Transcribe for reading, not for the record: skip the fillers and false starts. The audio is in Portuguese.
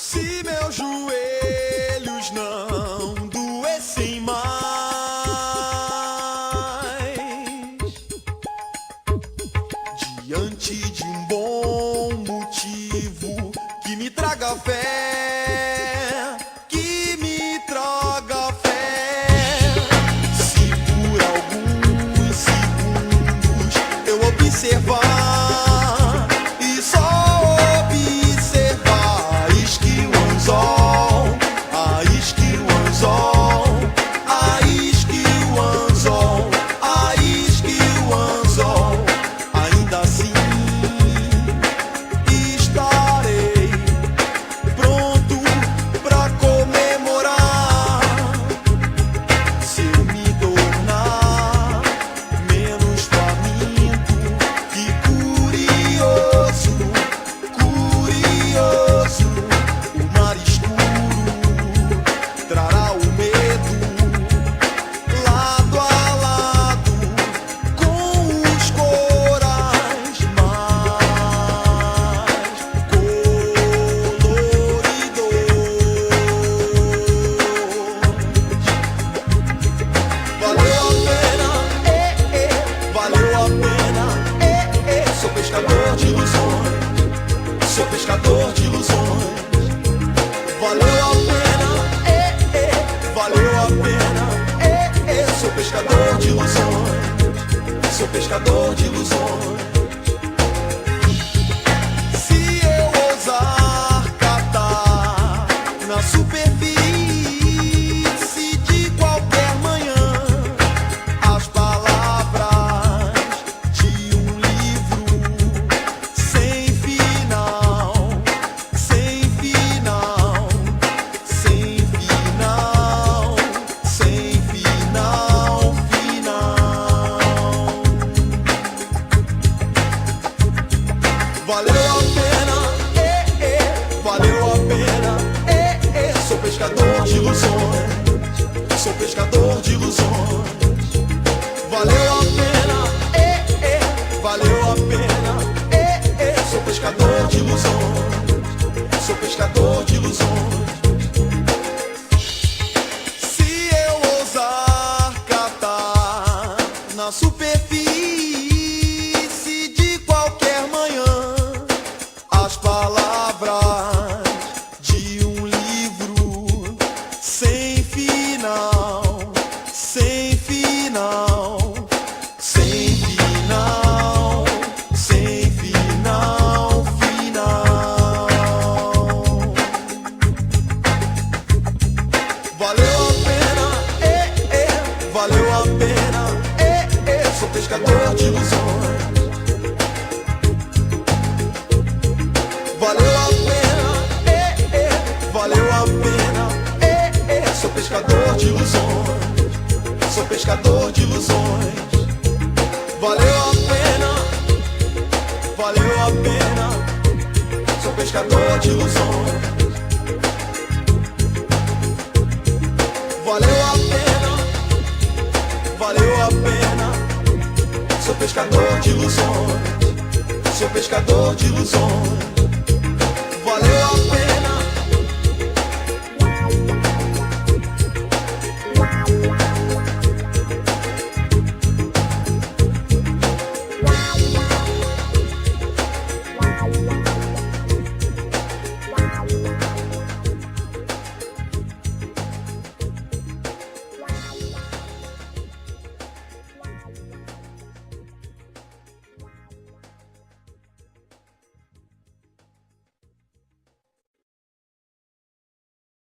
Se meus joelhos não doessem mais, diante de um bom motivo que me traga fé, que me traga fé. Se por alguns segundos eu observar e só sou pescador de ilusões. Valeu a pena, valeu a pena, sou pescador de ilusões, sou pescador de ilusões. Se eu ousar catar na superfície de qualquer manhã as palavras de um livro sem final, sem final, sem final, sem final, final. Valeu a pena, valeu a pena, sou pescador de ilusões, sou pescador de ilusões. Valeu a pena, valeu a pena, sou pescador de ilusões, sou pescador de ilusões. Se eu ousar catar na superfície de qualquer manhã as palavras de um livro sem final, sem final, sem final, sem final, final. Valeu a pena, valeu a pena, sou pescador de ilusões. Valeu a pena, valeu a pena, sou pescador de ilusões, sou pescador de ilusões. Valeu a pena, valeu a pena, sou pescador de ilusões. Valeu a pena, valeu a pena, sou pescador de ilusões, sou pescador de ilusões.